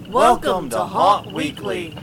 Welcome to Haunt Weekly.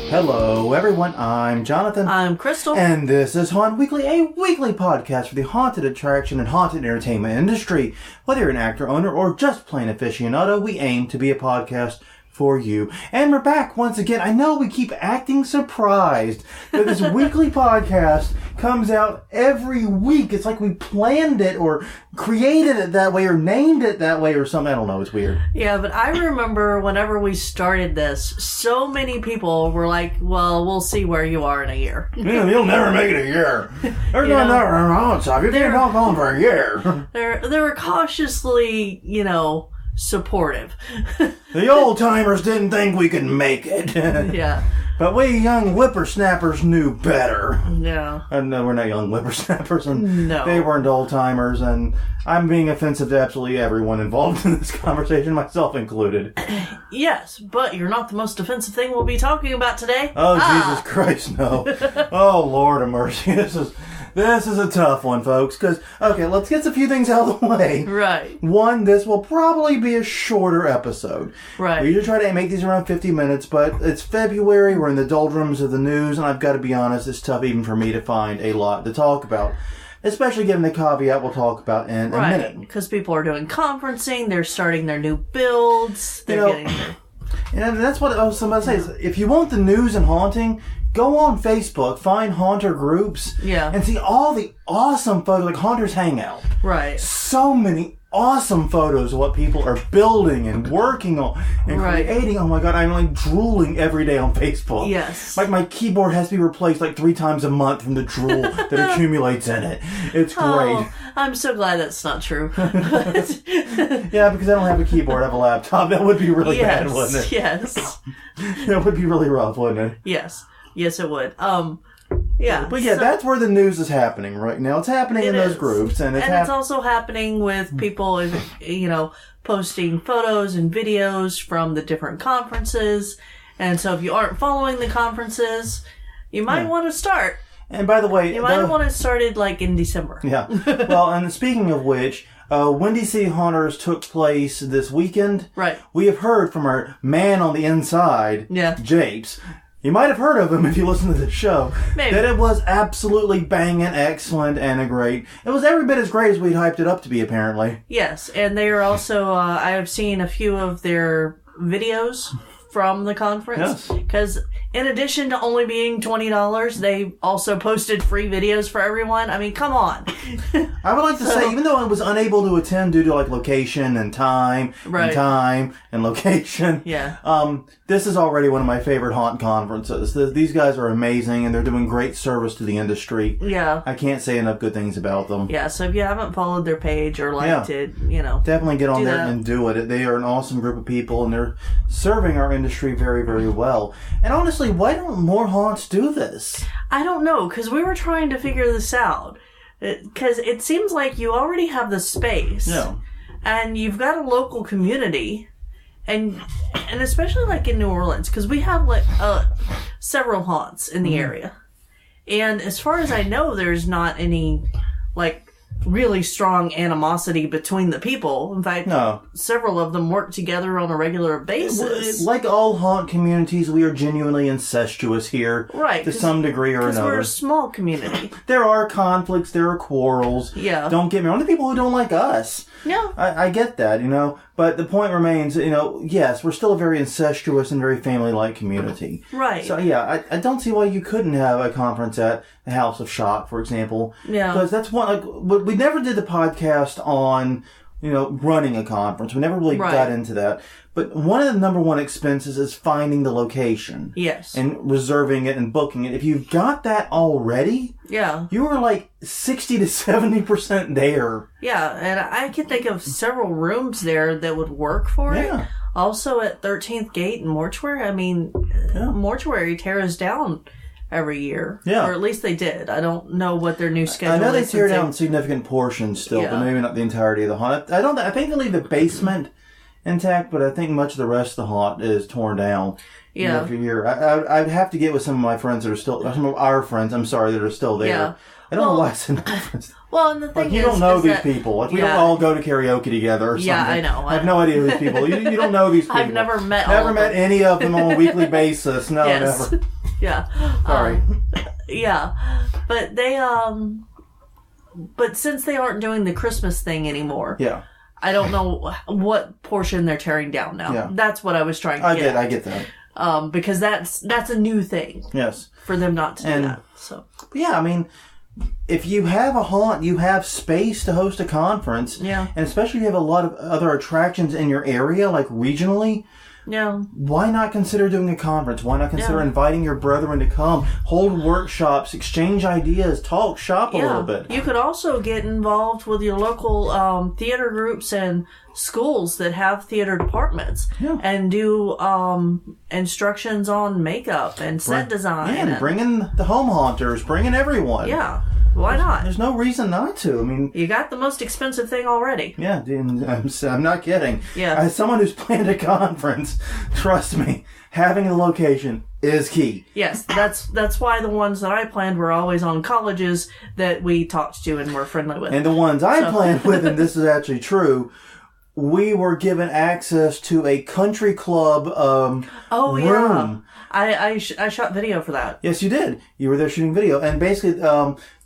Hello everyone, I'm Jonathan. I'm Crystal. And this is Haunt Weekly, a weekly podcast for the haunted attraction and haunted entertainment industry. Whether you're an actor, owner, or just plain aficionado, we aim to be a podcast for you. And we're back once again. I know we keep acting surprised that this weekly podcast comes out every week. It's like we planned it or created it that way or named it that way or something. I don't know. It's weird. Yeah, but I remember whenever we started this, so many people were like, well, we'll see where you are in a year. Yeah, you'll never make it a year. There's never on stuff. You're not going for a year. They were cautiously, supportive. The old timers didn't think we could make it. Yeah. But we young whippersnappers knew better. Yeah. No, we're not young whippersnappers. And no. They weren't old timers, and I'm being offensive to absolutely everyone involved in this conversation, myself included. Yes, but you're not the most offensive thing we'll be talking about today. Oh, Jesus Christ, no. Oh, Lord of mercy. This is a tough one, folks, because, okay, let's get a few things out of the way. Right. One, this will probably be a shorter episode. Right. We usually try to make these around 50 minutes, but it's February, we're in the doldrums of the news, and I've got to be honest, it's tough even for me to find a lot to talk about. Especially given the caveat we'll talk about in a minute. Because people are doing conferencing, they're starting their new builds, they're getting their... And that's what I was about to say, is if you want the news and haunting, go on Facebook, find haunter groups, and see all the awesome photos, like Haunters Hangout. Right. So many awesome photos of what people are building and working on and creating. Oh my God, I'm like drooling every day on Facebook. Yes. Like my keyboard has to be replaced like 3 times a month from the drool that accumulates in it. It's great. Oh, I'm so glad that's not true. Yeah, because I don't have a keyboard, I have a laptop. That would be really bad, wouldn't it? Yes. That would be really rough, wouldn't it? Yes. Yes, it would. Yeah. But yeah, that's where the news is happening right now. It's happening in those groups. And it's also happening with people, posting photos and videos from the different conferences. And so if you aren't following the conferences, you might want to start. And by the way... You might want to start it like in December. Yeah. Well, and speaking of which... Windy City Haunters took place this weekend. Right. We have heard from our man on the inside, Japes. You might have heard of him if you listen to the show. Maybe. That it was absolutely banging, excellent, and great. It was every bit as great as we'd hyped it up to be, apparently. Yes, and they are also, I have seen a few of their videos from the conference. Yes. Because in addition to only being $20, they also posted free videos for everyone. I mean, come on. I would like to say, even though I was unable to attend due to like location and time, and time and location, this is already one of my favorite haunt conferences. These guys are amazing and they're doing great service to the industry. Yeah. I can't say enough good things about them. Yeah, so if you haven't followed their page or liked it, definitely get on there and do it. They are an awesome group of people and they're serving our industry very, very well. And honestly, why don't more haunts do this? I don't know, because we were trying to figure this out. Because it seems like you already have the space. Yeah. And you've got a local community. And especially like in New Orleans, because we have like several haunts in the area. And as far as I know, there's not any like really strong animosity between the people. In fact, several of them work together on a regular basis. Like all haunt communities, we are genuinely incestuous here. Right. To some degree or another. Because we're a small community. There are conflicts, there are quarrels. Yeah. Don't get me wrong, the people who don't like us. Yeah. I get that, but the point remains, yes, we're still a very incestuous and very family-like community. Right. So, yeah, I don't see why you couldn't have a conference at the House of Shock, for example. Yeah. Because that's one, we never did the podcast on, running a conference. We never really got into that. But one of the number one expenses is finding the location. Yes. And reserving it and booking it. If you've got that already, you are like 60 to 70% there. Yeah, and I can think of several rooms there that would work for it. Also at 13th Gate and Mortuary. I mean, Mortuary tears down every year. Yeah. Or at least they did. I don't know what their new schedule is. I know they tear down significant portions still, but maybe not the entirety of the haunt. I think they leave the basement intact, but I think much of the rest of the haunt is torn down. Yeah. After year. I'd have to get with some of my friends that are still, some of our friends, I'm sorry, that are still there. Yeah. I don't know why I said my friends. Well, and the thing like, you don't know these that, people. Like, we don't all go to karaoke together or something. Yeah, I know. I have no idea who these people. You don't know these people. I've never met any of them on a weekly basis. No, yes. never. Yeah. Sorry. Yeah. But they, but since they aren't doing the Christmas thing anymore. Yeah. I don't know what portion they're tearing down now. Yeah. That's what I was trying to get. I get that. Because that's a new thing. Yes. For them not to do that. So. Yeah, I mean, if you have a haunt, you have space to host a conference. Yeah. And especially if you have a lot of other attractions in your area, like regionally. Yeah. Why not consider doing a conference? Why not consider inviting your brethren to come, hold workshops, exchange ideas, talk shop a little bit? You could also get involved with your local theater groups and schools that have theater departments and do instructions on makeup and set design. Yeah, and bring in the home haunters, bring in everyone. Yeah. Why not? There's no reason not to. I mean, you got the most expensive thing already. Yeah, I'm not kidding. Yeah. As someone who's planned a conference, trust me, having a location is key. Yes, that's why the ones that I planned were always on colleges that we talked to and were friendly with. And the ones I planned with, and this is actually true, we were given access to a country club room. Yeah. I shot video for that. Yes, you did. You were there shooting video. And basically,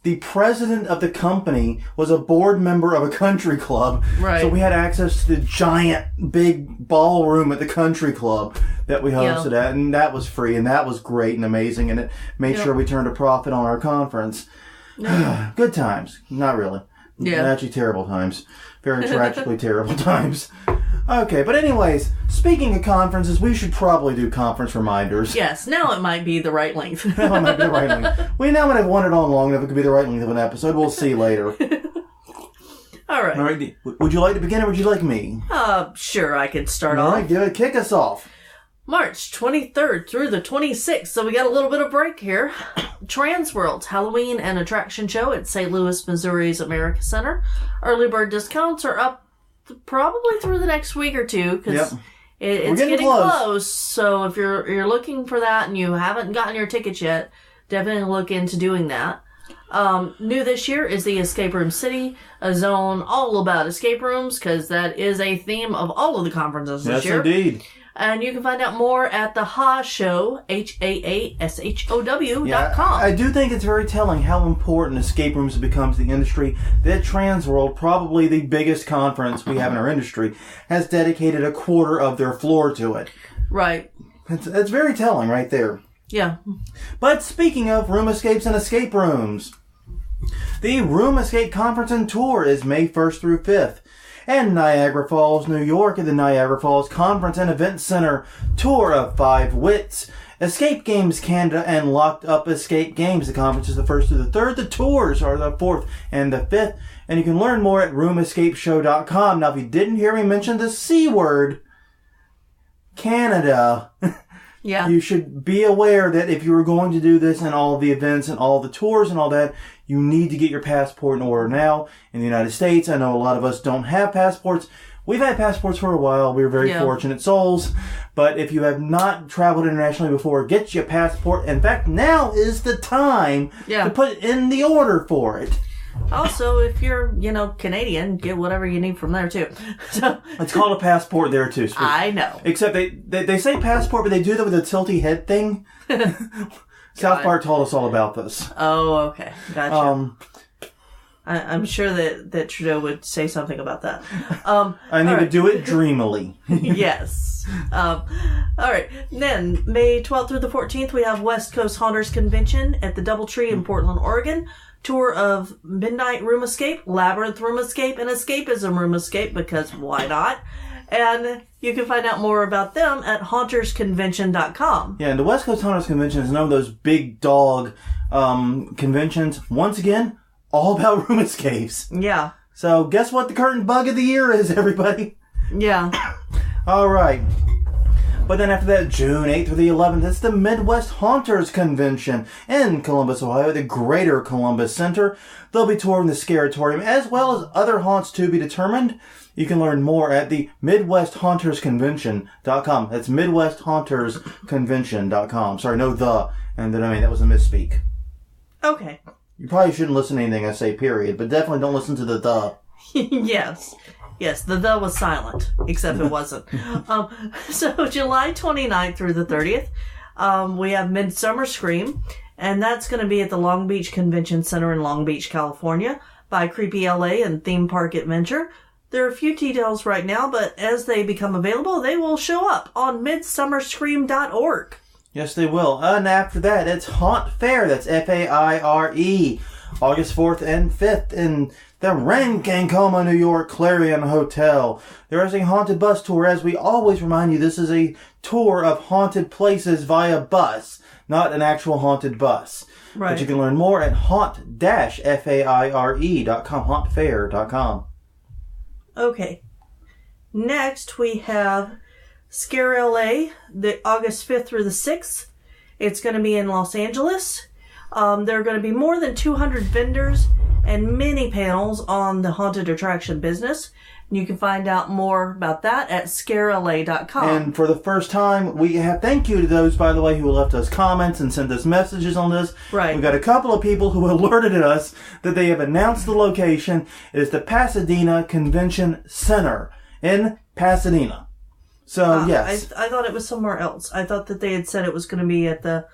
the president of the company was a board member of a country club. Right. So we had access to the giant, big ballroom at the country club that we hosted at. And that was free. And that was great and amazing. And it made sure we turned a profit on our conference. Good times. Not really. Yeah. Actually, terrible times. Very tragically terrible times. Okay, but anyways, speaking of conferences, we should probably do conference reminders. Yes, now it might be the right length. Now it might be the right length. We now might have wanted on long enough it could be the right length of an episode. We'll see later. All right. All right. Would you like to begin or would you like me? Sure, I can start off. All right, kick us off. March 23rd through the 26th, so we got a little bit of break here. Transworld's Halloween and Attraction Show at St. Louis, Missouri's America Center. Early bird discounts are up probably through the next week or two, because it's getting close. So if you're looking for that and you haven't gotten your tickets yet, definitely look into doing that. New this year is the Escape Room City, a zone all about escape rooms, because that is a theme of all of the conferences this year. Yes, indeed. And you can find out more at the HAShow, HAASHOW.com. I do think it's very telling how important escape rooms have become to the industry that Transworld, probably the biggest conference we have in our industry, has dedicated a quarter of their floor to it. Right. It's very telling right there. Yeah. But speaking of room escapes and escape rooms, the Room Escape Conference and Tour is May 1st through 5th. And Niagara Falls, New York at the Niagara Falls Conference and Event Center. Tour of 5 Wits. Escape Games Canada and Locked Up Escape Games. The conference is the 1st through the 3rd. The tours are the 4th and the 5th. And you can learn more at roomescapeshow.com. Now, if you didn't hear me mention the C word, Canada, you should be aware that if you were going to do this and all the events and all the tours and all that, you need to get your passport in order now. In the United States, I know a lot of us don't have passports. We've had passports for a while. We're very fortunate souls. But if you have not traveled internationally before, get your passport. In fact, now is the time to put in the order for it. Also, if you're, Canadian, get whatever you need from there, too. So it's called a passport there, too. Sweet. I know. Except they say passport, but they do that with a tilty head thing. South Park told us all about this. Oh, okay. Gotcha. I'm sure that Trudeau would say something about that. And he would do it dreamily. Yes. All right. Then, May 12th through the 14th, we have West Coast Haunters Convention at the Doubletree in Portland, Oregon. Tour of Midnight Room Escape, Labyrinth Room Escape, and Escapism Room Escape, because why not? And you can find out more about them at hauntersconvention.com. Yeah, and the West Coast Haunters Convention is one of those big dog conventions. Once again, all about room escapes. Yeah. So guess what the current bug of the year is, everybody? Yeah. All right. But then after that, June 8th through the 11th, it's the Midwest Haunters Convention in Columbus, Ohio, at the Greater Columbus Center. They'll be touring the Scaratorium as well as other haunts to be determined. You can learn more at the MidwestHauntersConvention.com. That's MidwestHauntersConvention.com. Sorry, no the, and the domain. That was a misspeak. Okay. You probably shouldn't listen to anything I say, period, but definitely don't listen to the. Yes. Yes, the was silent, except it wasn't. So July 29th through the 30th, we have Midsummer Scream, and that's going to be at the Long Beach Convention Center in Long Beach, California, by Creepy LA and Theme Park Adventure. There are a few details right now, but as they become available, they will show up on midsummerscream.org. Yes, they will. And after that, it's Haunt Fair. That's Faire. August 4th and 5th in the Ronkonkoma, New York Clarion Hotel. There is a haunted bus tour. As we always remind you, this is a tour of haunted places via bus, not an actual haunted bus. Right. But you can learn more at haunt-faire.com, hauntfair.com. Okay. Next, we have Scare LA, the August 5th through the 6th. It's going to be in Los Angeles. There are going to be more than 200 vendors and many panels on the haunted attraction business. You can find out more about that at scarela.com. And for the first time, we have thank you to those, by the way, who left us comments and sent us messages on this. Right. We've got a couple of people who alerted us that they have announced the location. It is the Pasadena Convention Center in Pasadena. So, yes. I thought it was somewhere else. I thought that they had said it was going to be at the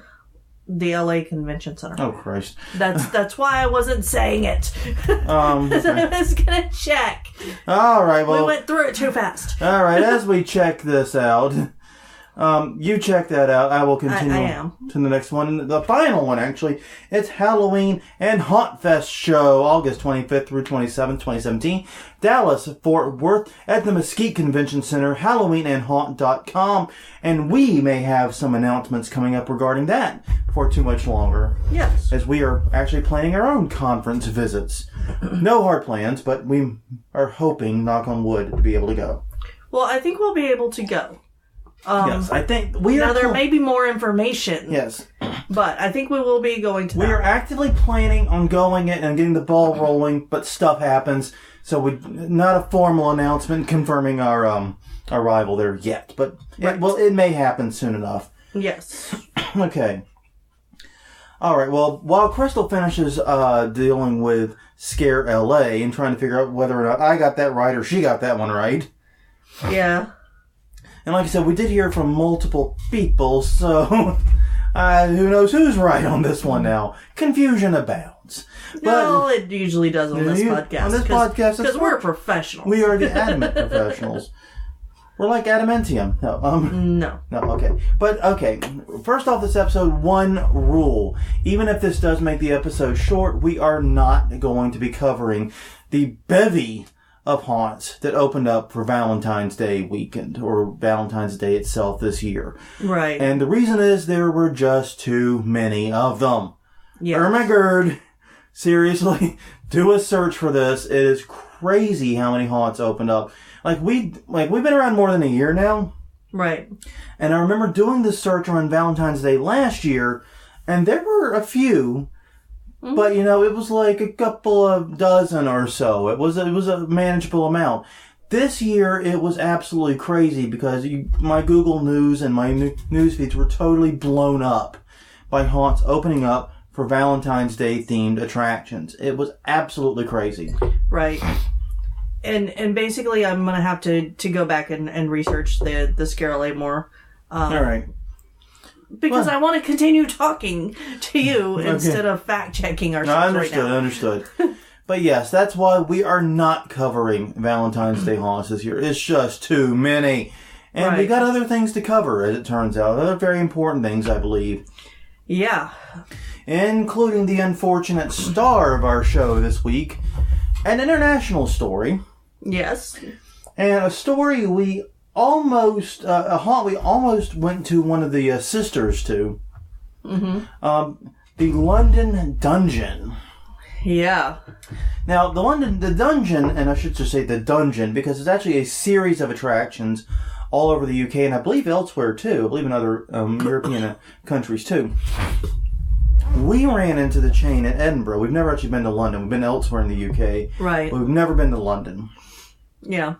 LA Convention Center. Oh, Christ. That's why I wasn't saying it. Okay. I was going to check. All right, well. We went through it too fast. All right, as we check this out, you check that out. I will continue I am. to the next one. And the final one, actually, it's Halloween and Haunt Fest show, August 25th through 27th, 2017. Dallas, Fort Worth, at the Mesquite Convention Center, HalloweenandHaunt.com. And we may have some announcements coming up regarding that before too much longer. Yes. As we are actually planning our own conference visits. No hard plans, but we are hoping, knock on wood, to be able to go. Well, I think we'll be able to go. Yes, I think we are... Now, there may be more information. Yes. But I think we will be going to that. We are actively planning on going it and getting the ball rolling, but stuff happens. So not a formal announcement confirming our arrival there yet. But right. it may happen soon enough. Yes. Okay. All right, well, while Crystal finishes dealing with Scare LA and trying to figure out whether or not I got that right or she got that one right. Yeah. And like I said, we did hear from multiple people, so who knows who's right on this one now. Confusion abounds. No, it usually does on this podcast. On this podcast, because we're professionals. We are the adamant professionals. We're like adamantium. No. No, okay. But, okay, first off this episode, one rule. Even if this does make the episode short, we are not going to be covering the bevy of haunts that opened up for Valentine's Day weekend, or Valentine's Day itself this year. Right. And the reason is there were just too many of them. Yes. Ermagerd, seriously, do a search for this. It is crazy how many haunts opened up. We've been around more than a year now. Right. And I remember doing this search on Valentine's Day last year, and there were a few. Mm-hmm. But, it was like a couple of dozen or so. It was a manageable amount. This year, it was absolutely crazy because my Google News and my news feeds were totally blown up by haunts opening up for Valentine's Day themed attractions. It was absolutely crazy. Right. And basically, I'm going to have to go back and research the Scare LA more. All right. Because I want to continue talking to you instead of fact-checking ourselves right now. Understood. But yes, that's why we are not covering Valentine's Day haunts this year. It's just too many. And we got other things to cover, as it turns out. Other very important things, I believe. Yeah. Including the unfortunate star of our show this week. An international story. Yes. And a story we almost, a haunt we almost went to one of the sisters to. Mm-hmm. The London Dungeon. Yeah. Now, the dungeon, and I should just say the dungeon, because it's actually a series of attractions all over the UK, and I believe elsewhere too. I believe in other European countries too. We ran into the chain in Edinburgh. We've never actually been to London. We've been elsewhere in the UK. Right. But we've never been to London. Yeah.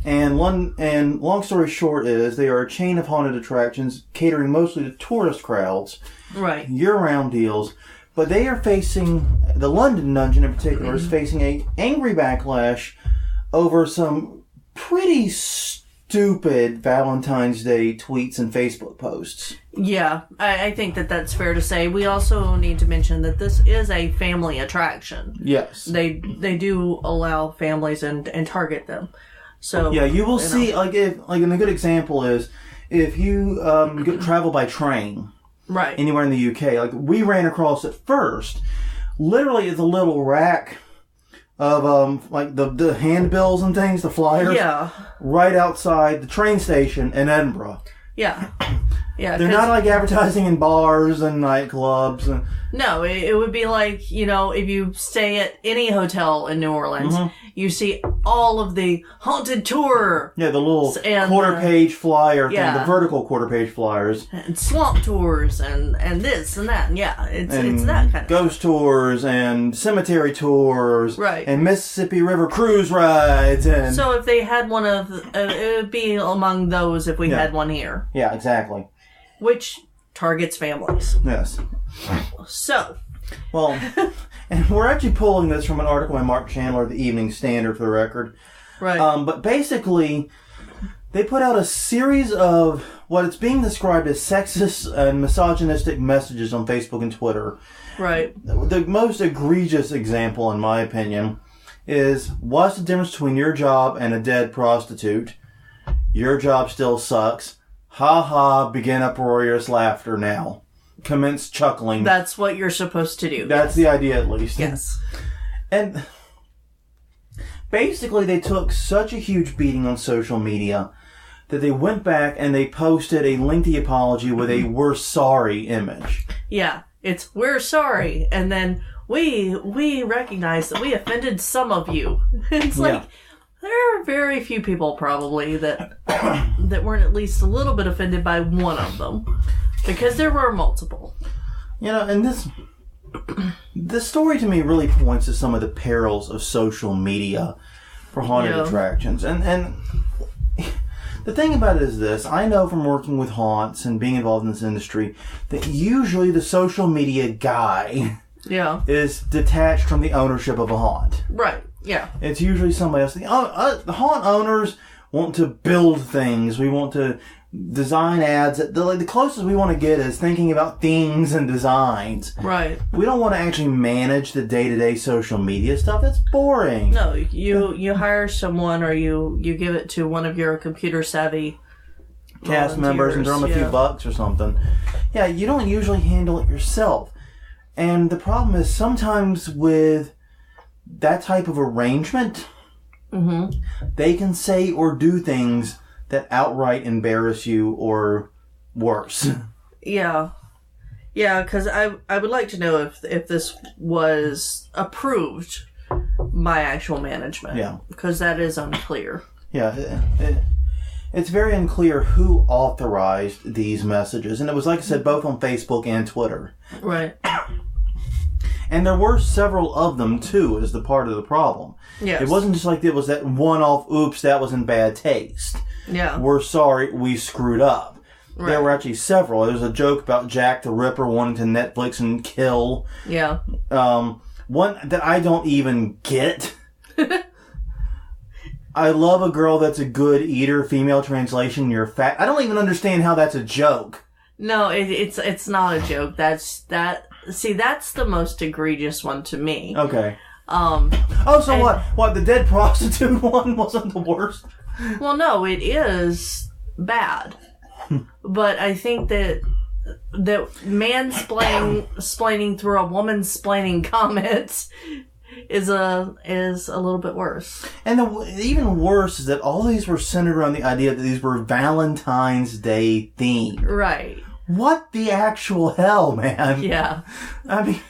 And long story short is they are a chain of haunted attractions catering mostly to tourist crowds. Right. Year-round deals. But they are facing, the London Dungeon in particular, is facing a angry backlash over some pretty stupid Valentine's Day tweets and Facebook posts. Yeah, I think that's fair to say. We also need to mention that this is a family attraction. Yes. They do allow families and target them. So yeah, you will see, and a good example is, if you travel by train, right, anywhere in the UK, like we ran across it first, literally it's a little rack of like the handbills and things, the flyers, yeah, right outside the train station in Edinburgh. Yeah. Yeah, they're not like advertising in bars and nightclubs. And no, it would be like, if you stay at any hotel in New Orleans, you see all of the haunted tour. Yeah, the little quarter-page flyer thing, the vertical quarter-page flyers. And swamp tours and this and that. And yeah, it's that kind of ghost stuff. tours and cemetery tours. Right. And Mississippi River cruise rides. And so if they had one of, it would be among those if we had one here. Yeah, exactly. Which targets families. Yes. So. Well, and we're actually pulling this from an article by Mark Chandler of the Evening Standard, for the record. Right. But basically, they put out a series of what it's being described as sexist and misogynistic messages on Facebook and Twitter. Right. The most egregious example, in my opinion, is, what's the difference between your job and a dead prostitute? Your job still sucks. Ha ha, begin uproarious laughter now. Commence chuckling. That's what you're supposed to do. That's the idea, at least. Yes. And basically, they took such a huge beating on social media that they went back and they posted a lengthy apology with a "we're sorry" image. Yeah, it's "we're sorry," and then we recognize that we offended some of you. It's like, there are very few people probably that weren't at least a little bit offended by one of them, because there were multiple. And this story to me really points to some of the perils of social media for haunted attractions. And the thing about it is this: I know from working with haunts and being involved in this industry that usually the social media guy is detached from the ownership of a haunt. Right. Yeah. It's usually somebody else. The haunt owners want to build things. We want to design ads. The closest we want to get is thinking about themes and designs. Right. We don't want to actually manage the day-to-day social media stuff. That's boring. No, you hire someone, or you give it to one of your computer-savvy cast members and throw them a few bucks or something. Yeah, you don't usually handle it yourself. And the problem is sometimes with that type of arrangement, they can say or do things that outright embarrass you or worse. Yeah. Yeah, because I would like to know if this was approved by actual management. Yeah. Because that is unclear. Yeah. It's very unclear who authorized these messages. And it was, like I said, both on Facebook and Twitter. Right. And there were several of them, too, as the part of the problem. Yes. It wasn't just like it was that one-off, oops, that was in bad taste. Yeah. We're sorry, we screwed up. Right. There were actually several. There was a joke about Jack the Ripper wanting to Netflix and kill. Yeah. One that I don't even get. I love a girl that's a good eater, female translation, you're fat. I don't even understand how that's a joke. No, it's not a joke. That's the most egregious one to me. Okay. What? The dead prostitute one wasn't the worst? Well, no, it is bad. But I think that mansplaining through a woman-splaining comment is a little bit worse. And even worse is that all these were centered around the idea that these were Valentine's Day themed. Right. What the actual hell, man? Yeah. I mean...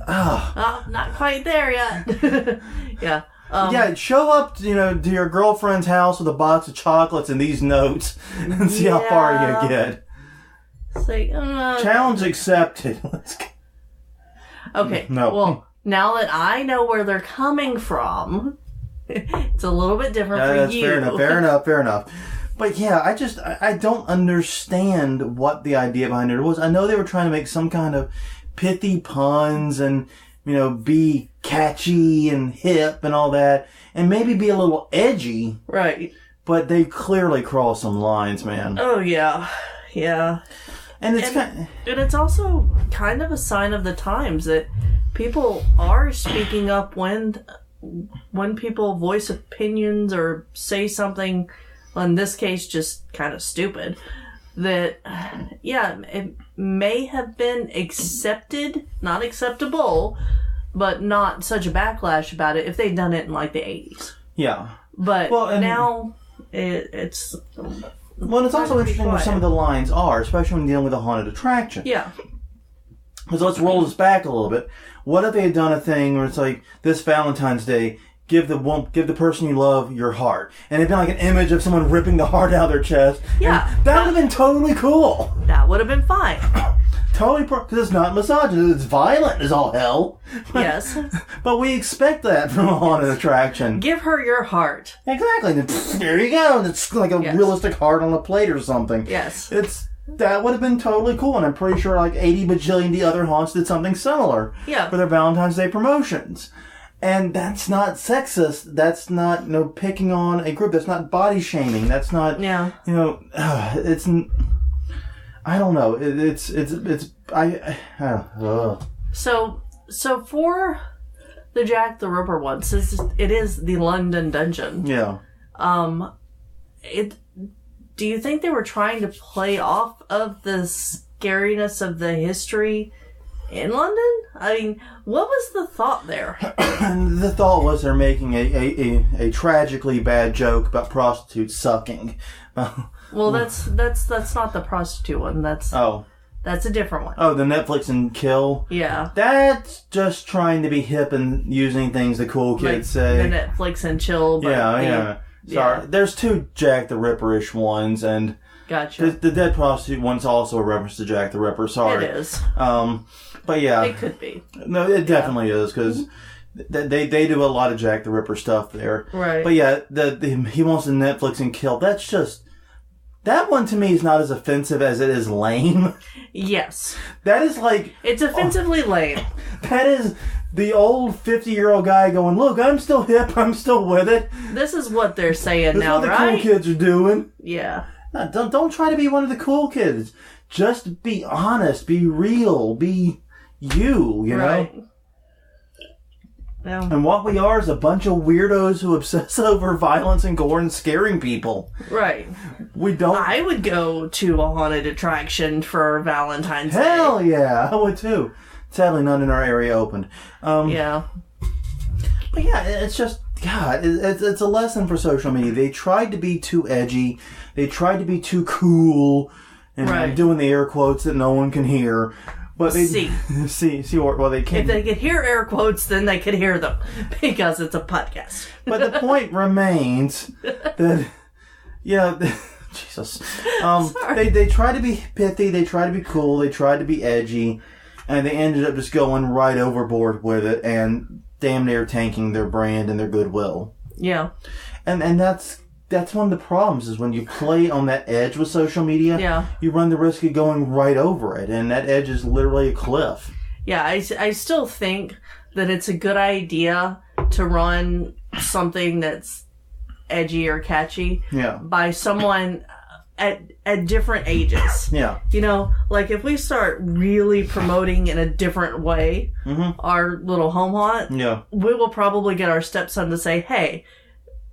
Oh, not quite there yet. Yeah. Show up, to your girlfriend's house with a box of chocolates and these notes and see how far you get. Challenge accepted. Let's go. Okay. No. Well, now that I know where they're coming from, It's a little bit different for that's you. Fair enough. But yeah, I don't understand what the idea behind it was. I know they were trying to make some kind of pithy puns and, be catchy and hip and all that, and maybe be a little edgy. Right. But they clearly crossed some lines, man. Oh, yeah. Yeah. And it's also kind of a sign of the times that people are speaking up when people voice opinions or say something, well, in this case, just kind of stupid, that, it may have been accepted, not acceptable, but not such a backlash about it if they'd done it in, like, the 80s. Yeah. But now it's... Well, it's also interesting where some of the lines are, especially when dealing with a haunted attraction. Yeah. So let's roll this back a little bit. What if they had done a thing where it's like, this Valentine's Day, give the person you love your heart. And it'd been like an image of someone ripping the heart out of their chest. Yeah. And that would have been totally cool. That would have been fine. Totally, because it's not misogynist. It's violent as all hell. Yes. But we expect that from a haunted attraction. Give her your heart. Exactly. And there you go. And it's like a realistic heart on a plate or something. Yes. That would have been totally cool. And I'm pretty sure like 80 bajillion other haunts did something similar. Yeah. For their Valentine's Day promotions. And that's not sexist. That's not, picking on a group. That's not body shaming. That's not, it's... I don't know. So for the Jack the Ripper one, since it is the London Dungeon. Yeah. Do you think they were trying to play off of the scariness of the history in London? I mean, what was the thought there? The thought was they're making a tragically bad joke about prostitutes sucking. Well, that's not the prostitute one. That's a different one. Oh, the Netflix and kill? Yeah. That's just trying to be hip and using things the cool kids say. The Netflix and chill. But yeah. Sorry. There's two Jack the Ripper-ish ones, and gotcha. The dead prostitute one's also a reference to Jack the Ripper. Sorry. It is. But yeah. It could be. No, it definitely is, because... They do a lot of Jack the Ripper stuff there. Right. But yeah, he wants to Netflix and kill. That's just... That one to me is not as offensive as it is lame. Yes. That is like... It's offensively lame. That is the old 50-year-old guy going, look, I'm still hip, I'm still with it. This is what they're saying now, right? This is what the cool kids are doing. Yeah. No, don't try to be one of the cool kids. Just be honest, be real, be you know? Right. Yeah. And what we are is a bunch of weirdos who obsess over violence and gore and scaring people. Right. We don't... I would go to a haunted attraction for Valentine's Day. Hell yeah, I would too. Sadly, none in our area opened. Yeah. But yeah, it's just... God, it's a lesson for social media. They tried to be too edgy. They tried to be too cool. And I'm doing the air quotes that no one can hear. But they see, well, they can't. If they could hear air quotes, then they could hear them because it's a podcast. But the point remains that, Jesus. They try to be pithy, they try to be cool, they try to be edgy, and they ended up just going right overboard with it and damn near tanking their brand and their goodwill. Yeah. And that's one of the problems is when you play on that edge with social media, you run the risk of going right over it, and that edge is literally a cliff. Yeah, I still think that it's a good idea to run something that's edgy or catchy by someone at different ages. Yeah. Like if we start really promoting in a different way our little home haunt, we will probably get our stepson to say, hey,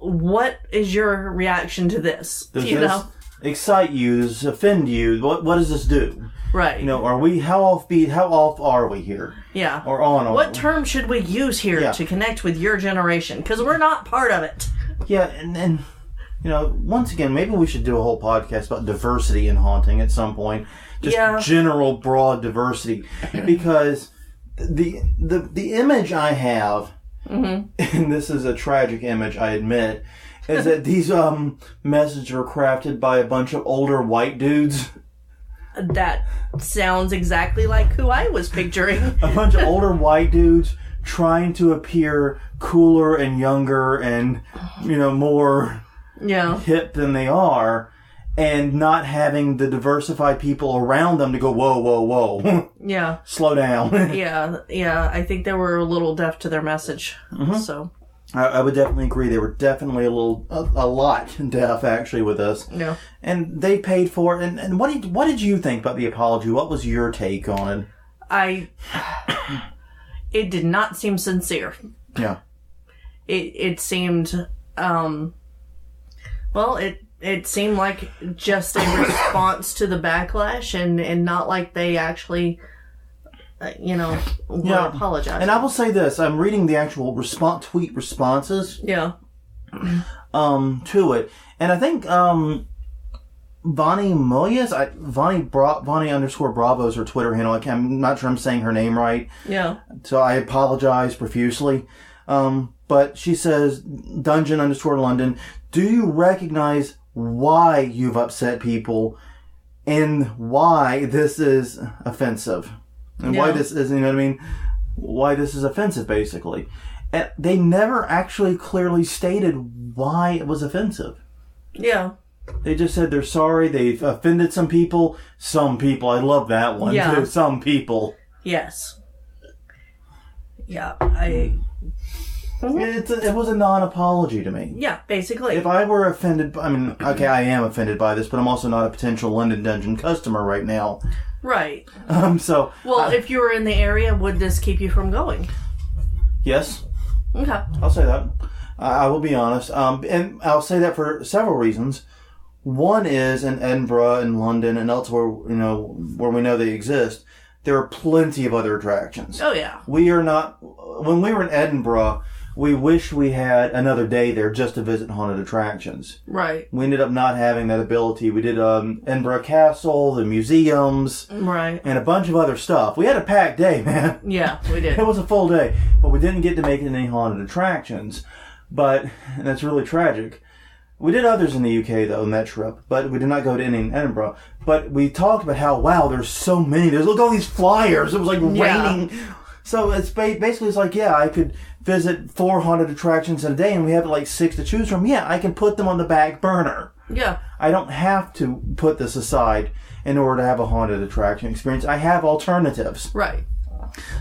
what is your reaction to this? Does this excite you? Does this offend you? What does this do? Right. Are we, how off are we here? Yeah. Or on? What term should we use here to connect with your generation? Because we're not part of it. Yeah, and once again, maybe we should do a whole podcast about diversity in haunting at some point. Just general, broad diversity. Because the image I have, and this is a tragic image, I admit, is that these messages were crafted by a bunch of older white dudes. That sounds exactly like who I was picturing. A bunch of older white dudes trying to appear cooler and younger and, more hip than they are, and not having the diversified people around them to go, whoa, whoa, whoa. Yeah. Slow down. Yeah. I think they were a little deaf to their message. So. I would definitely agree. They were definitely a lot deaf, actually, with us. Yeah. And they paid for it. And what did you think about the apology? What was your take on it? It did not seem sincere. Yeah. It seemed, it seemed like just a response to the backlash and not like they actually, were apologizing. And I will say this, I'm reading the actual tweet responses. Yeah. To it. And I think, Vonnie Moyes, Vonnie _Bravo is her Twitter handle. I'm not sure I'm saying her name right. Yeah. So I apologize profusely. But she says, Dungeon _London, do you recognize why you've upset people and why this is offensive? And why this is, why this is offensive, basically. And they never actually clearly stated why it was offensive. Yeah. They just said they're sorry, they've offended some people. Some people, I love that one too. Some people. Yes. Yeah, It was a non-apology to me. Yeah, basically. If I were offended, I am offended by this, but I'm also not a potential London Dungeon customer right now. Right. So. Well, if you were in the area, would this keep you from going? Yes. Okay. I'll say that. I will be honest. And I'll say that for several reasons. One is in Edinburgh and London and elsewhere, where we know they exist, there are plenty of other attractions. Oh, yeah. When we were in Edinburgh, we wish we had another day there just to visit haunted attractions. Right. We ended up not having that ability. We did Edinburgh Castle, the museums, right, and a bunch of other stuff. We had a packed day, man. Yeah, we did. It was a full day, but we didn't get to make it in any haunted attractions. And that's really tragic. We did others in the UK, though, in that trip, but we did not go to any in Edinburgh. But we talked about how, wow, there's so many. Look at all these flyers. It was like raining. So it's basically, it's like, I could visit 4 haunted attractions in a day, and we have like 6 to choose from. Yeah, I can put them on the back burner. Yeah. I don't have to put this aside in order to have a haunted attraction experience. I have alternatives. Right.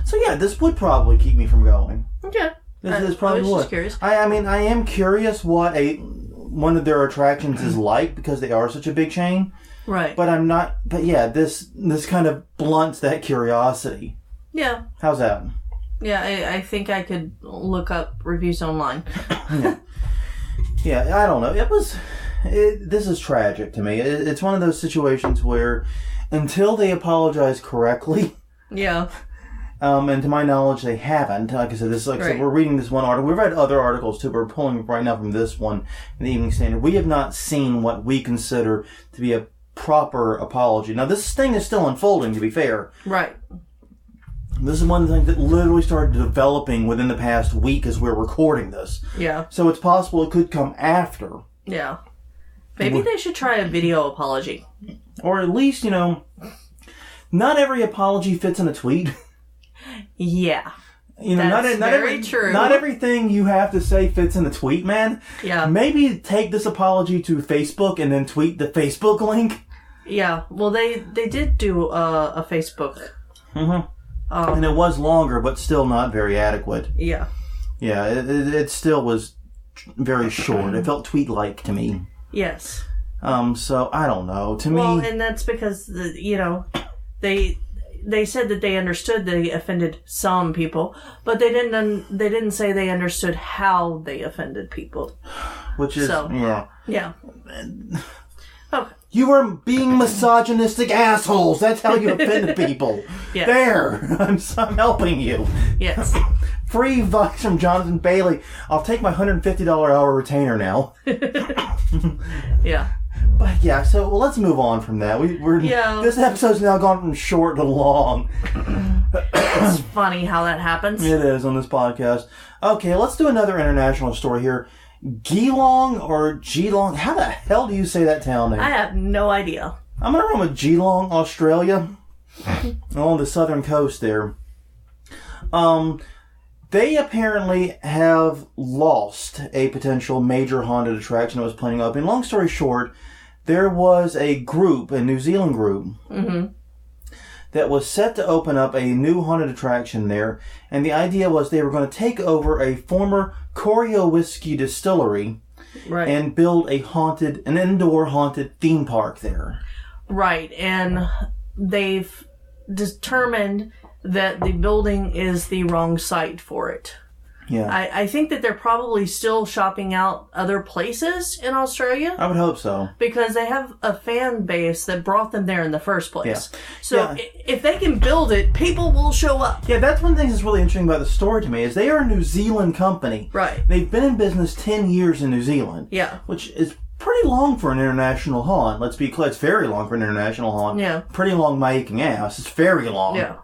So this would probably keep me from going. Okay. This probably would. Just curious. I am curious what one of their attractions is like, because they are such a big chain. Right. But I'm not. But this kind of blunts that curiosity. Yeah. How's that? Yeah, I think I could look up reviews online. Yeah, I don't know. This is tragic to me. It's one of those situations where until they apologize correctly. Yeah. And to my knowledge, they haven't. Like I said, we're reading this one article. We've read other articles too, but we're pulling right now from this one in the Evening Standard. We have not seen what we consider to be a proper apology. Now, this thing is still unfolding, to be fair. Right. This is one of the things that literally started developing within the past week as we're recording this. Yeah. So it's possible it could come after. Yeah. Maybe they should try a video apology. Or at least, not every apology fits in a tweet. Yeah. That's very true. Not everything you have to say fits in a tweet, man. Yeah. Maybe take this apology to Facebook and then tweet the Facebook link. Yeah. Well, they did do a Facebook. Mm-hmm. And it was longer, but still not very adequate. Yeah. Yeah, it still was very short. It felt tweet-like to me. Yes. So, I don't know. To me... Well, and that's because, they said that they understood they offended some people, but they didn't say they understood how they offended people. Which is... Yeah. Yeah. Okay. You were being misogynistic assholes. That's how you offend people. Yes. There. I'm helping you. Yes. Free advice from Jonathan Bailey. I'll take my $150 hour retainer now. Yeah. But so let's move on from that. This episode's now gone from short to long. It's funny how that happens. It is on this podcast. Okay, let's do another international story here. Geelong or Geelong? How the hell do you say that town name? I have no idea. I'm going to run with Geelong, Australia. On the southern coast there. They They apparently have lost a potential major haunted attraction that was planning up. And long story short, there was a group, a New Zealand group, that was set to open up a new haunted attraction there. And the idea was they were going to take over a former Corio whiskey distillery and build an indoor haunted theme park there. Right. And they've determined that the building is the wrong site for it. Yeah. I think that they're probably still shopping out other places in Australia. I would hope so. Because they have a fan base that brought them there in the first place. Yeah. So if they can build it, people will show up. Yeah, that's one thing that's really interesting about the story to me, is they are a New Zealand company. Right. They've been in business 10 years in New Zealand. Yeah. Which is pretty long for an international haunt. Let's be clear, it's very long for an international haunt. Yeah. Pretty long my aching ass. It's very long. Yeah.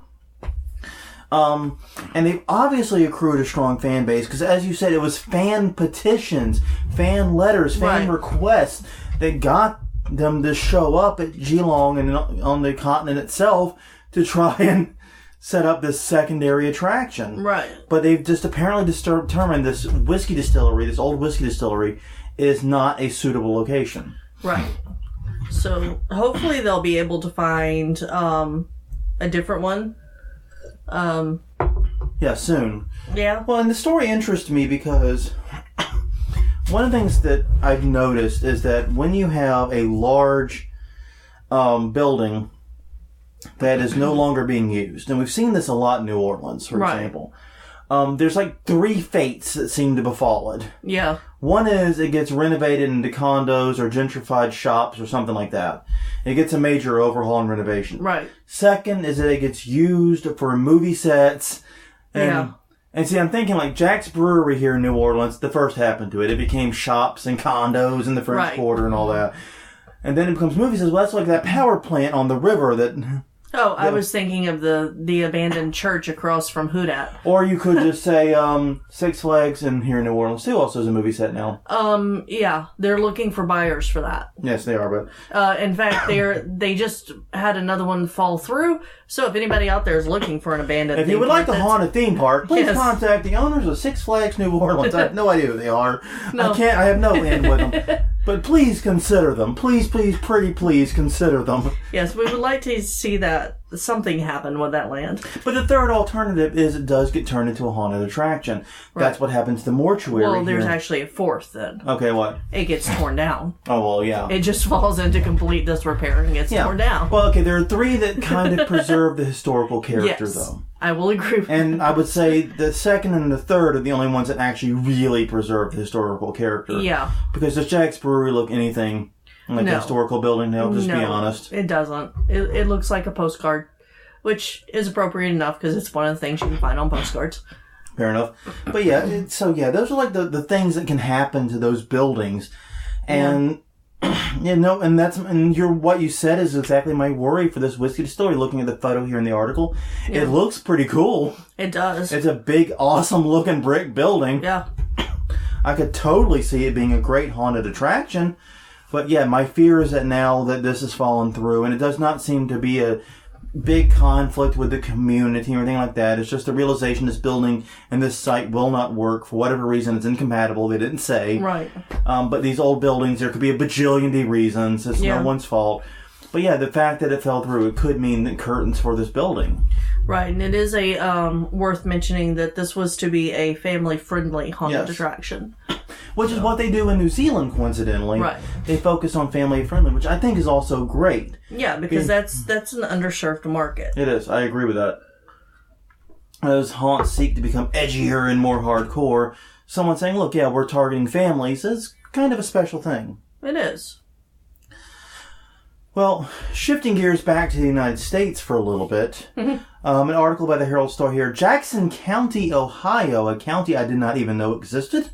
And they've obviously accrued a strong fan base, because as you said, it was fan petitions, fan letters, fan requests that got them to show up at Geelong and on the continent itself to try and set up this secondary attraction. Right. But they've just apparently determined this whiskey distillery, this old whiskey distillery, is not a suitable location. Right. So hopefully they'll be able to find a different one. Yeah, soon. Yeah. Well, and the story interests me because one of the things that I've noticed is that when you have a large building that is no longer being used, and we've seen this a lot in New Orleans, for example, there's like 3 fates that seem to befall it. Yeah. One is it gets renovated into condos or gentrified shops or something like that. It gets a major overhaul and renovation. Right. Second is that it gets used for movie sets. And see, I'm thinking like Jack's Brewery here in New Orleans, the first happened to it. It became shops and condos in the French Quarter and all that. And then it becomes movie sets. Well, that's like that power plant on the river that... Oh, I was thinking of the abandoned church across from Houdat. Or you could just say Six Flags and here in New Orleans too also is a movie set now. Yeah, they're looking for buyers for that. Yes, they are, but in fact, they just had another one fall through. So if anybody out there is looking for an abandoned if you would like to haunt a theme park, please contact the owners of Six Flags New Orleans. I have no idea who they are. No. I have no in with them. But please consider them. Please, pretty please consider them. Yes, we would like to see that something happen with that land. But the third alternative is it does get turned into a haunted attraction. Right. That's what happens to the mortuary. Well, there's actually a fourth then. Okay, what? It gets torn down. Oh, well, yeah. It just falls into complete disrepair and gets torn down. Well, okay, there are 3 that kind of preserve the historical character, though. I will agree with And I would say the second and the third are the only ones that actually really preserve the historical character. Yeah. Because does Jack's Brewery look anything like a historical building now? Just be honest. It doesn't. It looks like a postcard, which is appropriate enough because it's one of the things you can find on postcards. Fair enough. But yeah, those are like the things that can happen to those buildings. And... what you said is exactly my worry for this whiskey distillery. Looking at the photo here in the article, it looks pretty cool. It does. It's a big, awesome looking brick building. Yeah. I could totally see it being a great haunted attraction. But yeah, my fear is that now that this has fallen through, and it does not seem to be a big conflict with the community or anything like that. It's just the realization this building and this site will not work for whatever reason. It's incompatible. They didn't say. Right. But these old buildings, there could be a bajillion reasons. It's no one's fault. But yeah, the fact that it fell through, it could mean the curtains for this building. Right, and it is worth mentioning that this was to be a family-friendly haunted attraction. Which is what they do in New Zealand, coincidentally. Right. They focus on family-friendly, which I think is also great. Yeah, because that's an underserved market. It is. I agree with that. As haunts seek to become edgier and more hardcore, someone saying, look, we're targeting families is kind of a special thing. It is. Well, shifting gears back to the United States for a little bit, an article by the Herald Star here. Jackson County, Ohio, a county I did not even know existed,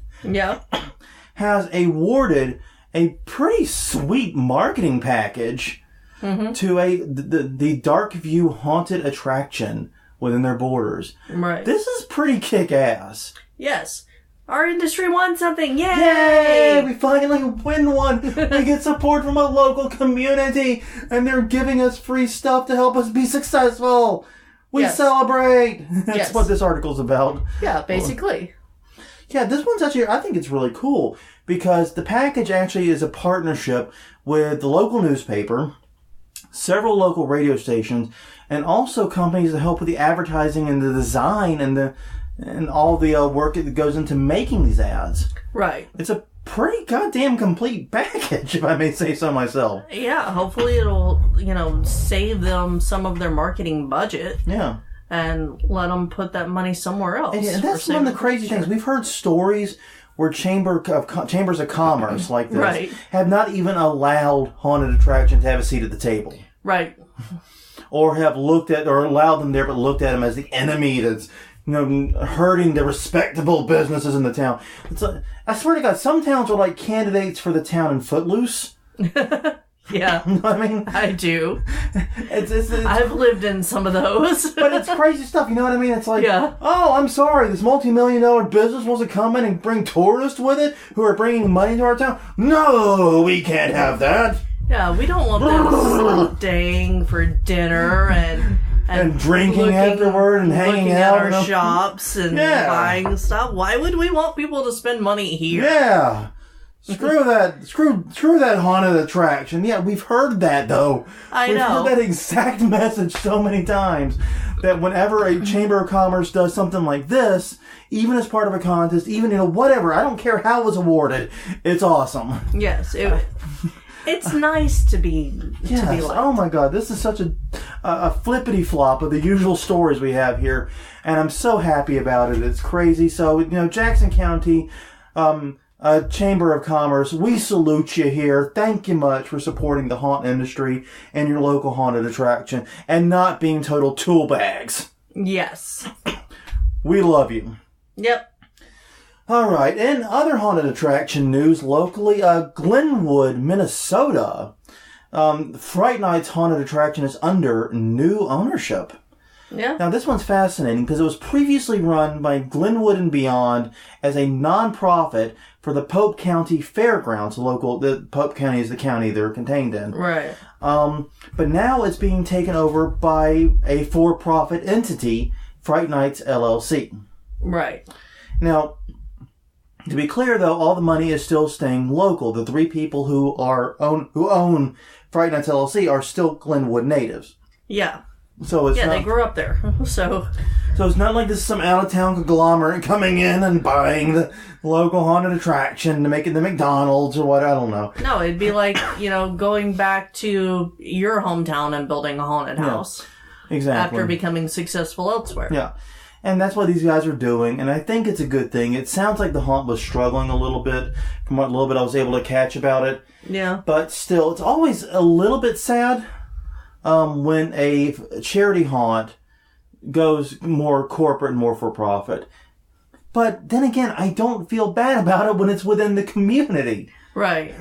has awarded a pretty sweet marketing package to the Dark View haunted attraction within their borders. Right. This is pretty kick-ass. Yes. Our industry won something. Yay! Yay! We finally win one. We get support from a local community, and they're giving us free stuff to help us be successful. We celebrate! That's Yes. what this article's about. Yeah, basically. Yeah, this one's actually, I think it's really cool because the package actually is a partnership with the local newspaper, several local radio stations, and also companies that help with the advertising and the design and all the work that goes into making these ads. Right. It's a pretty goddamn complete package, if I may say so myself. Yeah, hopefully it'll, save them some of their marketing budget. Yeah. And let them put that money somewhere else. And that's one of the crazy things. We've heard stories where chambers of commerce like this have not even allowed haunted attractions to have a seat at the table. Right. Or have looked at, or allowed them there, but looked at them as the enemy that's, hurting the respectable businesses in the town. I swear to God, some towns are like candidates for the town in Footloose. Yeah. You know what I mean? I do. It's I've lived in some of those. But it's crazy stuff, you know what I mean? It's like, yeah. Oh, I'm sorry, this multi-million-dollar business wants to come in and bring tourists with it who are bringing money to our town? No, we can't have that. Yeah, we don't want them staying for dinner and drinking afterward and hanging out at our shops and buying stuff. Why would we want people to spend money here? Yeah. Screw that. Screw that haunted attraction. Yeah, we've heard that though. We've heard that exact message so many times that whenever a Chamber of Commerce does something like this, even as part of a contest, even whatever, I don't care how it was awarded, it's awesome. Yes, it's nice to be like. Oh my God, this is such a flippity flop of the usual stories we have here, and I'm so happy about it. It's crazy. So Jackson County. Chamber of Commerce, we salute you here. Thank you much for supporting the haunt industry and your local haunted attraction and not being total tool bags. Yes. We love you. Yep. All right. In other haunted attraction news locally, Glenwood, Minnesota, Fright Night's haunted attraction is under new ownership. Yeah. Now, this one's fascinating because it was previously run by Glenwood and Beyond as a non-profit for the Pope County Fairgrounds. The Pope County is the county they're contained in. Right. But now it's being taken over by a for-profit entity, Fright Nights LLC. Right. Now, to be clear, though, all the money is still staying local. The three people who own Fright Nights LLC are still Glenwood natives. Yeah. So it's they grew up there. So it's not like this is some out-of-town conglomerate coming in and buying the local haunted attraction to make it the McDonald's or what, I don't know. No, it'd be like, going back to your hometown and building a haunted house. Exactly. After becoming successful elsewhere. Yeah. And that's what these guys are doing, and I think it's a good thing. It sounds like the haunt was struggling a little bit, from what little bit I was able to catch about it. Yeah. But still, it's always a little bit sad when a charity haunt goes more corporate and more for profit. But then again, I don't feel bad about it when it's within the community. Right.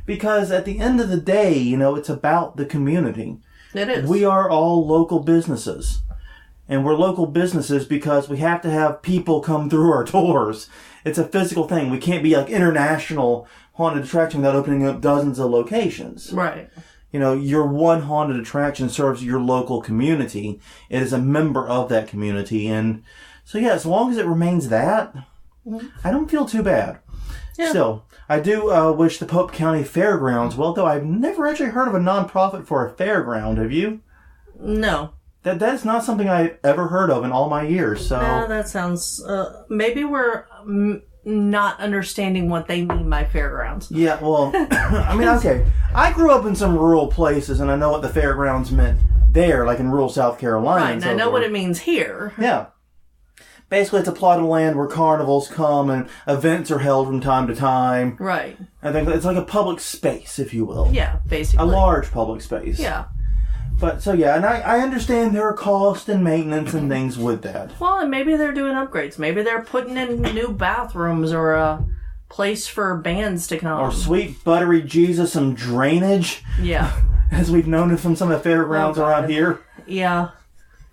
Because at the end of the day, it's about the community. It is. We are all local businesses. And we're local businesses because we have to have people come through our doors. It's a physical thing. We can't be like international haunted attraction without opening up dozens of locations. Right. Your one haunted attraction serves your local community. It is a member of that community. And so, yeah, as long as it remains that, I don't feel too bad. Yeah. Still, I do wish the Pope County Fairgrounds well, though I've never actually heard of a nonprofit for a fairground. Have you? No. That's not something I've ever heard of in all my years. So no, that sounds... maybe we're not understanding what they mean by fairgrounds. Yeah, well, I mean, okay. I grew up in some rural places, and I know what the fairgrounds meant there, like in rural South Carolina. Right, and I know what it means here. Yeah. Basically, it's a plot of land where carnivals come and events are held from time to time. Right. I think it's like a public space, if you will. Yeah, basically. A large public space. Yeah. But, so yeah, and I understand there are costs and maintenance and things with that. Well, and maybe they're doing upgrades. Maybe they're putting in new bathrooms or a place for bands to come. Or sweet, buttery Jesus, some drainage. Yeah. As we've known it from some of the fairgrounds around here. Yeah.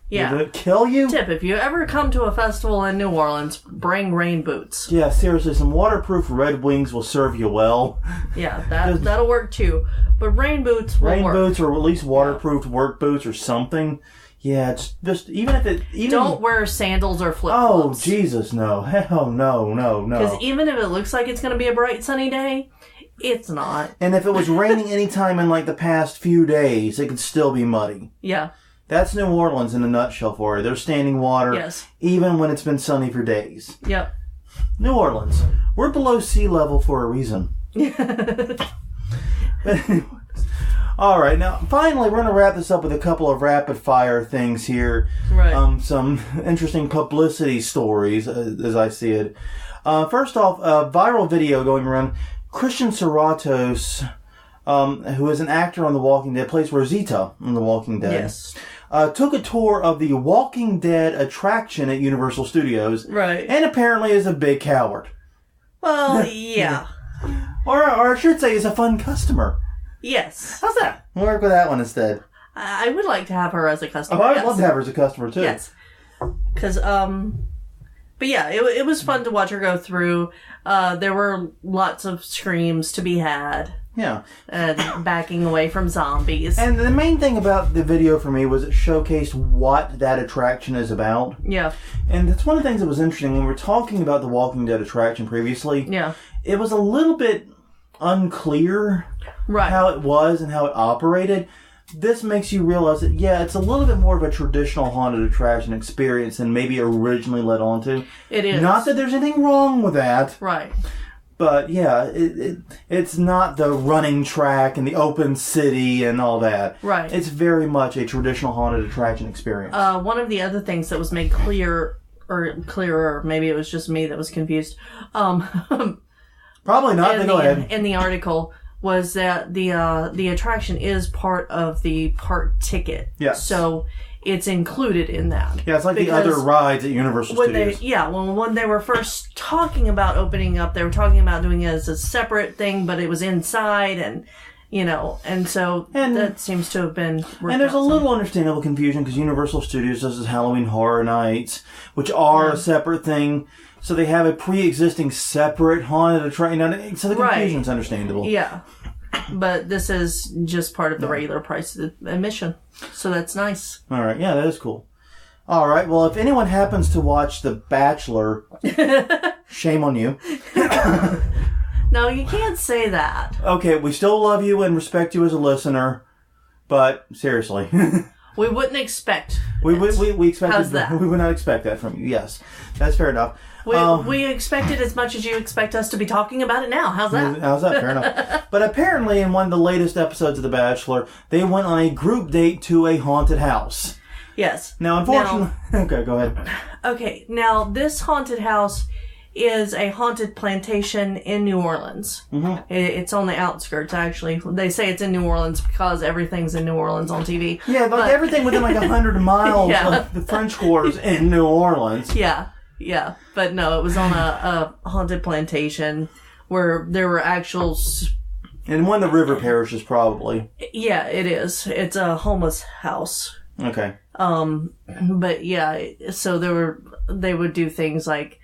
Yeah. Did it kill you? Tip, if you ever come to a festival in New Orleans, bring rain boots. Yeah, seriously, some waterproof Red Wings will serve you well. Yeah, that'll work too. But rain boots will work. Rain boots or at least waterproof work boots or something. Yeah, it's just even if it don't wear sandals or flip flops. Oh Jesus, no! Hell no! Because even if it looks like it's going to be a bright sunny day, it's not. And if it was raining any time in like the past few days, it could still be muddy. Yeah. That's New Orleans in a nutshell for you. There's standing water, yes, even when it's been sunny for days. Yep. New Orleans, we're below sea level for a reason. But anyways. All right, now finally we're going to wrap this up with a couple of rapid fire things here. Right. Some interesting publicity stories, as I see it. First off, a viral video going around. Christian Serratos, who is an actor on The Walking Dead, plays Rosita on The Walking Dead. Yes. Took a tour of the Walking Dead attraction at Universal Studios. Right. And apparently is a big coward. Well, yeah. Or I should say is a fun customer. Yes. How's that? We'll work with that one instead. I would like to have her as a customer. Oh, I'd love to have her as a customer, too. Yes. Because, but yeah, it was fun to watch her go through. There were lots of screams to be had. Yeah. And backing away from zombies. And the main thing about the video for me was it showcased what that attraction is about. Yeah. And that's one of the things that was interesting. When we were talking about the Walking Dead attraction previously, yeah, it was a little bit unclear how it was and how it operated. This makes you realize that, yeah, it's a little bit more of a traditional haunted attraction experience than maybe originally led on to. It is. Not that there's anything wrong with that. Right. But, yeah, it's not the running track and the open city and all that. Right. It's very much a traditional haunted attraction experience. One of the other things that was made clearer, maybe it was just me that was confused. Probably not. Go ahead. In the article was that the attraction is part of the park ticket. Yes. So it's included in that. Yeah, it's like the other rides at Universal Studios. When they were first talking about opening up, they were talking about doing it as a separate thing, but it was inside and that seems to have been worked And there's out a little understandable confusion because Universal Studios does this Halloween Horror Nights, which are a separate thing. So they have a pre-existing separate haunted attraction. So the confusion's understandable. Yeah. But this is just part of the regular price of the admission. So that's nice. All right. Yeah, that is cool. All right. Well, if anyone happens to watch The Bachelor, shame on you. No, you can't say that. Okay, we still love you and respect you as a listener, but seriously. We wouldn't expect we expected How's that? We would not expect that from you. Yes. That's fair enough. We expect it as much as you expect us to be talking about it now. How's that? How's that? Fair enough. But apparently in one of the latest episodes of The Bachelor, they went on a group date to a haunted house. Yes. Now, unfortunately... Okay, go ahead. Okay, now this haunted house is a haunted plantation in New Orleans. Mm-hmm. It's on the outskirts, actually. They say it's in New Orleans because everything's in New Orleans on TV. Yeah, like everything within like 100 miles of the French Quarter's in New Orleans. Yeah. But no, it was on a haunted plantation where there were actual... In one of the river parishes, probably. Yeah, it is. It's a homeless house. Okay. But yeah, so they would do things like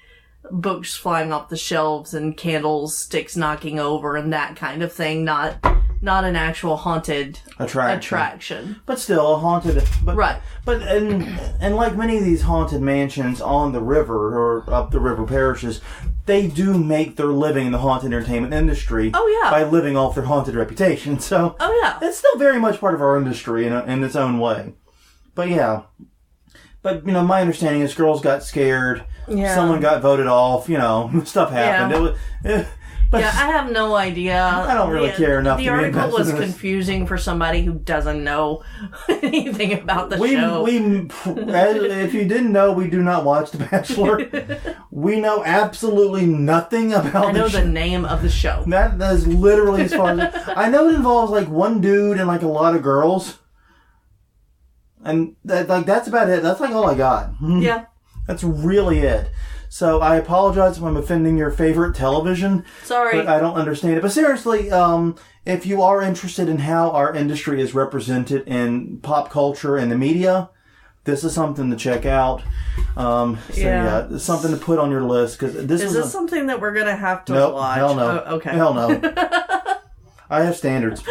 books flying off the shelves and candlesticks knocking over and that kind of thing. Not an actual haunted attraction. But still a haunted. Right. But and like many of these haunted mansions on the river or up the river parishes, they do make their living in the haunted entertainment industry. Oh yeah. By living off their haunted reputation. So. Oh yeah. It's still very much part of our industry in its own way. But yeah. But, my understanding is girls got scared. Yeah. Someone got voted off. Stuff happened. Yeah. I have no idea. I don't really care enough. The article was confusing for somebody who doesn't know anything about the show. If you didn't know, we do not watch The Bachelor. We know absolutely nothing about the show. I know the name of the show. That is literally as far as... I know it involves like one dude and like a lot of girls. And that's about it. That's like all I got. Yeah. That's really it. So I apologize if I'm offending your favorite television. Sorry. But I don't understand it. But seriously, if you are interested in how our industry is represented in pop culture and the media, this is something to check out. It's something to put on your list. Is this something that we're going to have to watch? Hell no. Oh, okay. Hell no. I have standards.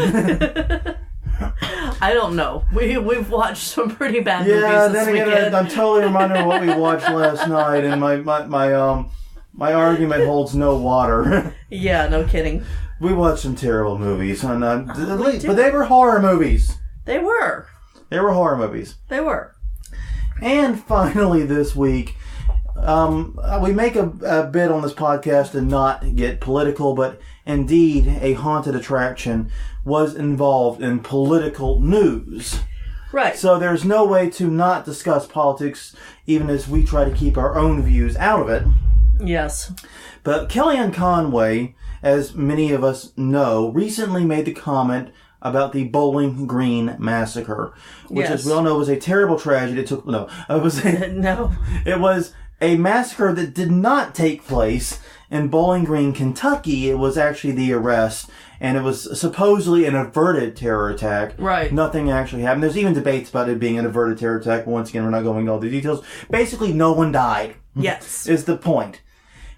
I don't know. We've watched some pretty bad movies Yeah, this then again, weekend. I'm totally reminded of what we watched last night, and my argument holds no water. Yeah, no kidding. We watched some terrible movies, and but they were horror movies. They were. They were horror movies. They were. And finally, this week, we make a bit on this podcast to not get political, but indeed, a haunted attraction was involved in political news. Right. So there's no way to not discuss politics, even as we try to keep our own views out of it. Yes. But Kellyanne Conway, as many of us know, recently made the comment about the Bowling Green Massacre, which, as we all know, was a terrible tragedy. It was a massacre that did not take place in Bowling Green, Kentucky. It was actually the arrest, and it was supposedly an averted terror attack. Right. Nothing actually happened. There's even debates about it being an averted terror attack, but once again, we're not going into all the details. Basically, no one died. Yes. Is the point.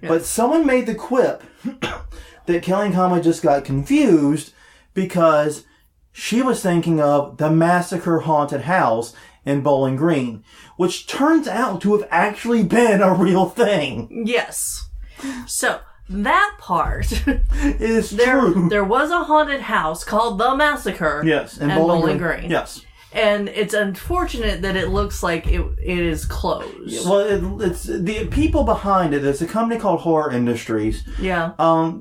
Yes. But someone made the quip that Kellyanne Conway just got confused because she was thinking of the Massacre Haunted House in Bowling Green, which turns out to have actually been a real thing. Yes. So, that part is true. There was a haunted house called The Massacre. Yes, in Bowling Green. Yes. And it's unfortunate that it looks like it is closed. Well, it's the people behind it. There's a company called Horror Industries. Yeah.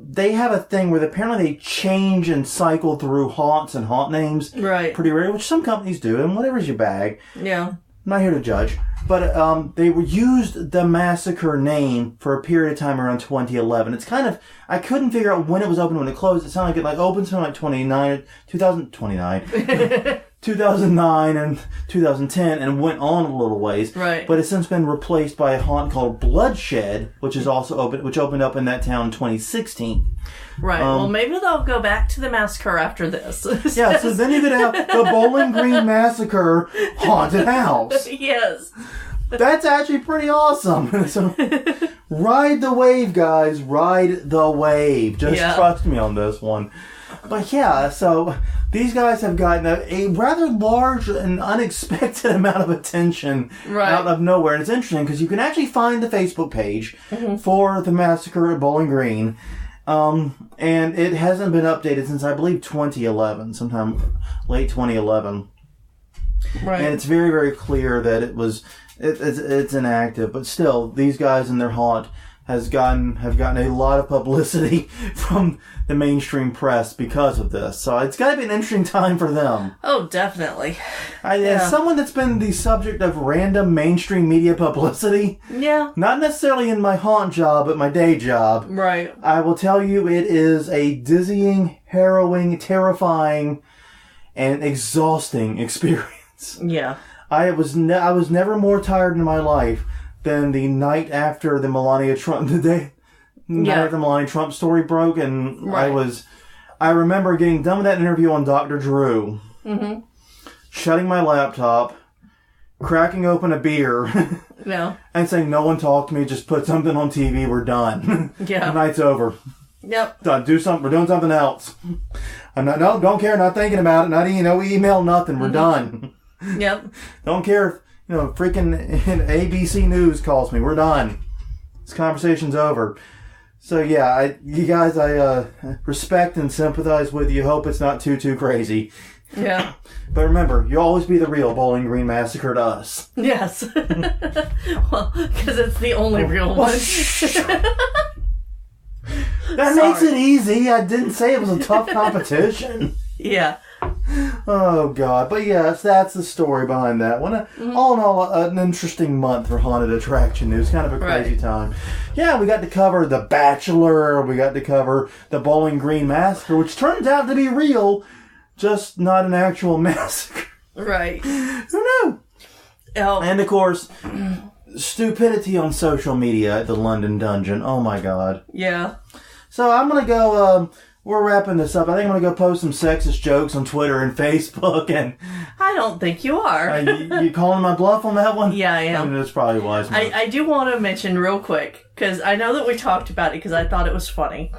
They have a thing where apparently they change and cycle through haunts and haunt names. Right. Pretty rare, which some companies do, and whatever's your bag. Yeah. I'm not here to judge. But they used the Massacre name for a period of time around 2011. It's kind of, I couldn't figure out when it was open, when it closed. It sounded like it opened something like 2009 and 2010 and went on a little ways. Right. But it's since been replaced by a haunt called Bloodshed, which is also opened up in that town in 2016. Right. Well, maybe they'll go back to the massacre after this. Yeah, so then you could have the Bowling Green Massacre Haunted House. Yes. That's actually pretty awesome. So, ride the wave, guys. Ride the wave. Just trust me on this one. But yeah, so these guys have gotten a rather large and unexpected amount of attention out of nowhere. And it's interesting because you can actually find the Facebook page for the Massacre at Bowling Green. And it hasn't been updated since, I believe, 2011, sometime late 2011. Right. And it's very, very clear that it's inactive. But still, these guys and their haunt have gotten a lot of publicity from the mainstream press because of this. So it's got to be an interesting time for them. Oh, definitely. As someone that's been the subject of random mainstream media publicity, not necessarily in my haunt job, but my day job, right, I will tell you it is a dizzying, harrowing, terrifying, and exhausting experience. Yeah. I was never more tired in my life than the night after the Melania Trump the Melania Trump story broke, and I remember getting done with that interview on Dr. Drew, shutting my laptop, cracking open a beer, and saying, "No one talk to me, just put something on TV, we're done." The night's over. Yep. Done. Do something. We're doing something else. Don't care, not thinking about it, not email, nothing. We're done. Yep. Don't care if, freaking ABC News calls me. We're done. This conversation's over. So yeah, you guys, I respect and sympathize with you. Hope it's not too crazy. Yeah. But remember, you'll always be the real Bowling Green Massacre to us. Yes. Well, because it's the only real one. That makes it easy. I didn't say it was a tough competition. Yeah. Oh, God. But yes, that's the story behind that one. All in all, an interesting month for haunted attraction news. Kind of a crazy time. Yeah, we got to cover The Bachelor. We got to cover the Bowling Green Massacre, which turns out to be real, just not an actual massacre. Right. Who knew? And, of course, stupidity on social media at the London Dungeon. Oh, my God. Yeah. So I'm going to go... we're wrapping this up. I think I'm going to go post some sexist jokes on Twitter and Facebook. And I don't think you are. You calling my bluff on that one? Yeah, I am. That's probably wise. I do want to mention real quick, because I know that we talked about it because I thought it was funny.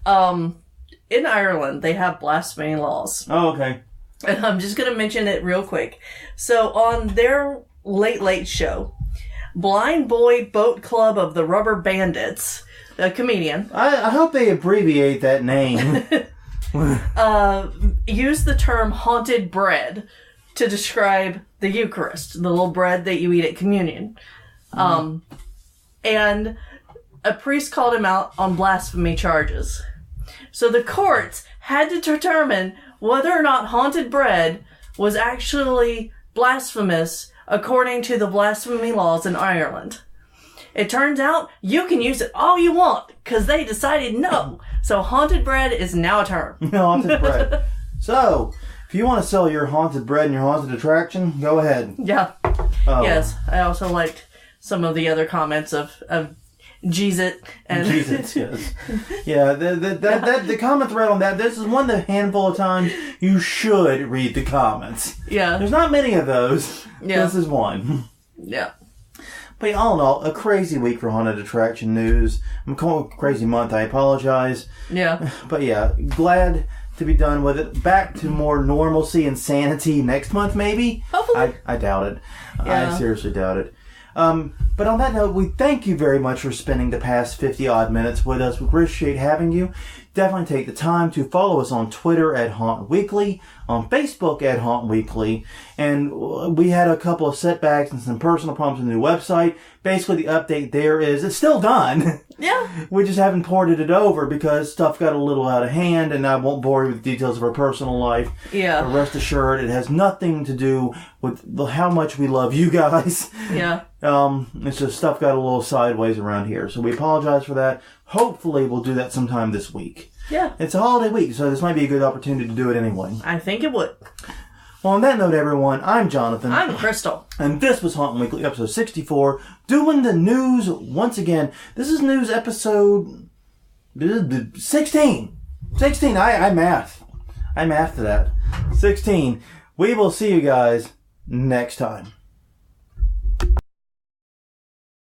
In Ireland, they have blasphemy laws. Oh, okay. And I'm just going to mention it real quick. So on their Late Late Show, Blind Boy Boat Club of the Rubber Bandits, a comedian. I hope they abbreviate that name. Used the term haunted bread to describe the Eucharist, the little bread that you eat at communion. And a priest called him out on blasphemy charges. So the courts had to determine whether or not haunted bread was actually blasphemous according to the blasphemy laws in Ireland. It turns out you can use it all you want because they decided no. So haunted bread is now a term. Haunted bread. So, if you want to sell your haunted bread and your haunted attraction, go ahead. Yeah. Yes. I also liked some of the other comments of Jesus and Jesus, yes. Yeah, the comment thread on that, this is one of the handful of times you should read the comments. Yeah. There's not many of those. Yeah. This is one. Yeah. But all in all, a crazy week for haunted attraction news. I'm calling it a crazy month, I apologize. Yeah. But yeah, glad to be done with it. Back to more normalcy and sanity next month, maybe? Hopefully. I doubt it. Yeah. I seriously doubt it. But on that note, we thank you very much for spending the past 50-odd minutes with us. We appreciate having you. Definitely take the time to follow us on Twitter at Haunt Weekly, on Facebook at Haunt Weekly, and we had a couple of setbacks and some personal problems with the new website. Basically, the update there is it's still done. Yeah. We just haven't ported it over because stuff got a little out of hand, and I won't bore you with the details of our personal life. Yeah. But rest assured, it has nothing to do with how much we love you guys. Yeah. It's just stuff got a little sideways around here, so we apologize for that. Hopefully, we'll do that sometime this week. Yeah. It's a holiday week, so this might be a good opportunity to do it anyway. I think it would. Well, on that note, everyone, I'm Jonathan. I'm Crystal. And this was Hauntin' Weekly, episode 64, doing the news once again. This is news episode 16. 16, I mathed. I mathed that. 16. We will see you guys next time.